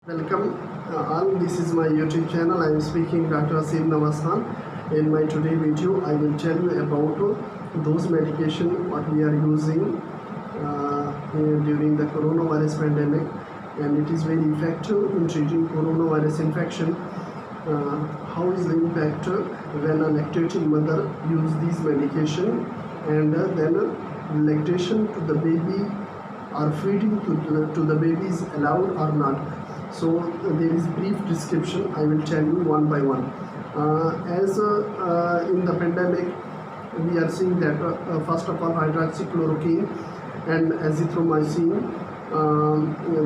Welcome all, this is my YouTube channel. I am speaking Dr. Asim Nawaz Khan. In my today video, I will tell you about those medication what we are using during the coronavirus pandemic, and it is very effective in treating coronavirus infection. How is the impact when a lactating mother use these medication, and then lactation to the baby or feeding to the baby is allowed or not. So there is brief description. I will tell you one by one. In the pandemic, we are seeing that first of all hydroxychloroquine and azithromycin.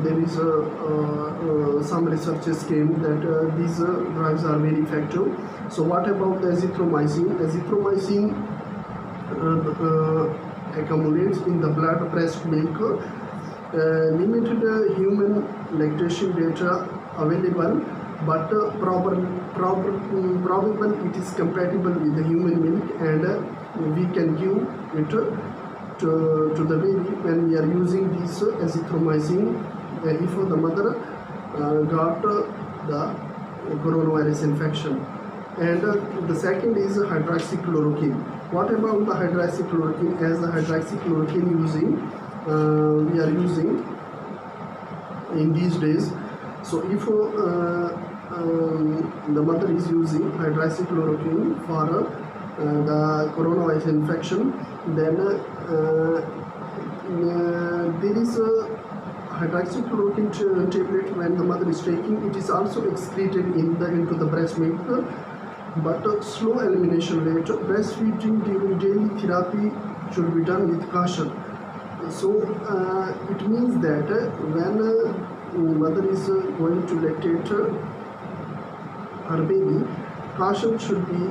There is some researches came that these drugs are very effective. So what about the azithromycin? Azithromycin accumulates in the blood breast milk. Limited human lactation data available, but probable it is compatible with the human milk, and we can give it to the baby when we are using this azithromycin if the mother got the coronavirus infection. And the second is hydroxychloroquine. What about the hydroxychloroquine? As the hydroxychloroquine we are using in these days. So if the mother is using hydroxychloroquine for the coronavirus infection, then there is a hydroxychloroquine tablet when the mother is taking. It is also excreted into the breast milk, but slow elimination rate. Breastfeeding during daily therapy should be done with caution. So it means that when mother is going to lactate her baby, caution should be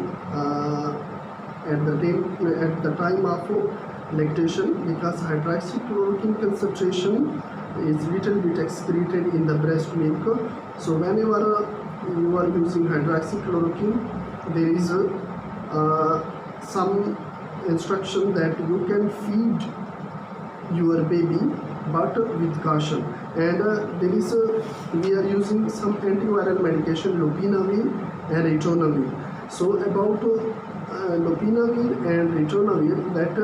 at the time of lactation, because hydroxychloroquine concentration is little bit excreted in the breast milk. So whenever you are using hydroxychloroquine, there is some instruction that you can feed your baby, but with caution. And we are using some antiviral medication, lopinavir and ritonavir. So about lopinavir and ritonavir, that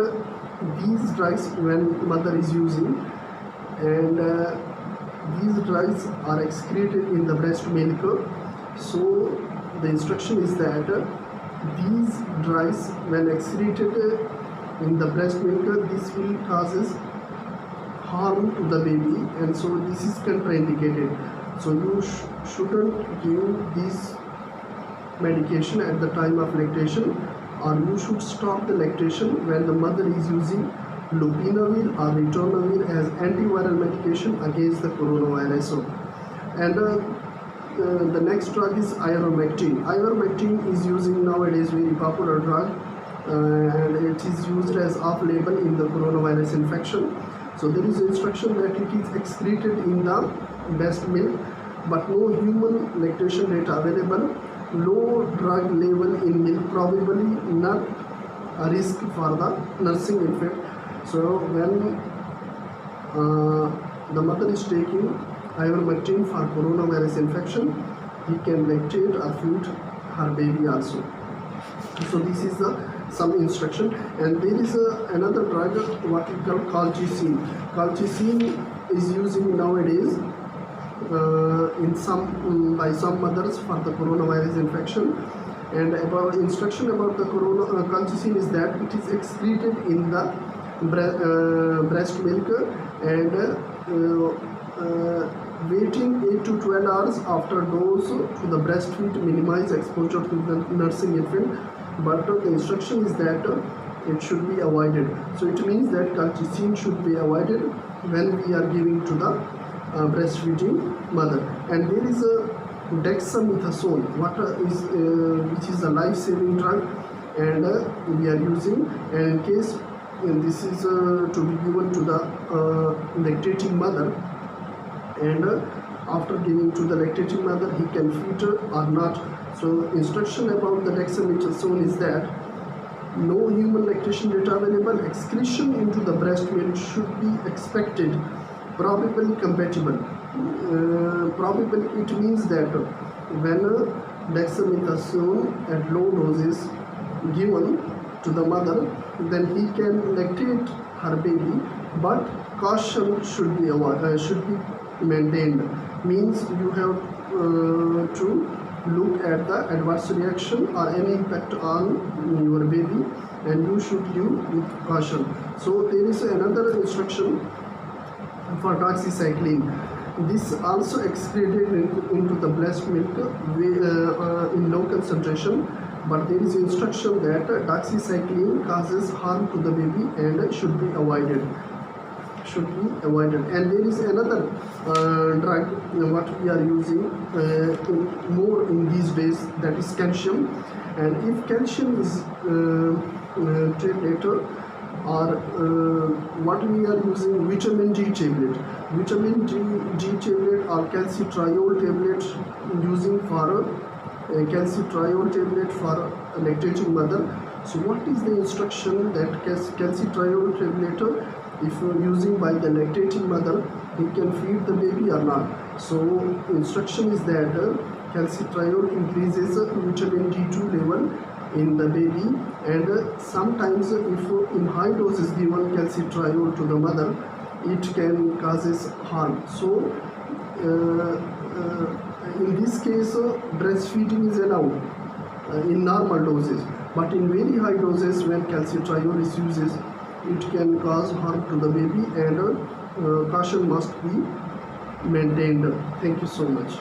these drugs when mother is using, and these drugs are excreted in the breast milk. So the instruction is that these drugs when excreted in the breast milk, this will causes harm to the baby, and so this is contraindicated. So you shouldn't give this medication at the time of lactation, or you should stop the lactation when the mother is using lopinavir or ritonavir as antiviral medication against the coronavirus. And the next drug is ivermectin. Ivermectin is using nowadays very popular drug, and it is used as off-label in the coronavirus infection. So there is instruction that it is excreted in the breast milk, but no human lactation data available. Low drug level in milk, probably not a risk for the nursing infant. So when the mother is taking ivermectin for coronavirus infection, he can lactate or feed her baby also. So this is some instruction. And there is another drug what we call colchicine. Colchicine is using nowadays by some mothers for the coronavirus infection. And about instruction about the colchicine is that it is excreted in the breast milk, and waiting 8 to 12 hours after dose to the breastfeed minimize exposure to the nursing infant, but the instruction is that it should be avoided. So it means that colchicine should be avoided when we are giving to the breastfeeding mother. And there is a dexamethasone, which is a life-saving drug, and we are using, and in case this is to be given to the lactating mother, and after giving to the lactating mother, he can feed her or not. So instruction about the dexamethasone is that no human lactation data available, excretion into the breast milk should be expected, probably compatible. probably it means that when dexamethasone at low doses given to the mother, then he can lactate her baby, but caution should be maintained. Means you have to look at the adverse reaction or any impact on your baby, and you should use with caution. So there is another instruction for doxycycline. This also excreted into the breast milk in low concentration, but there is instruction that doxycycline causes harm to the baby and should be avoided. And there is another drug what we are using more in these days, that is calcium. And if calcium is tablet, or what we are using, vitamin D tablet, or calcitriol tablet, using for calcitriol tablet for lactating mother. So what is the instruction that calcitriol tablet, if using by the lactating mother, he can feed the baby or not? So instruction is that calcitriol increases vitamin D2 level in the baby, and sometimes if in high doses given calcitriol to the mother, it can causes harm. So in this case breastfeeding is allowed in normal doses, but in very high doses when calcitriol is used, it can cause harm to the baby, and caution must be maintained. Thank you so much.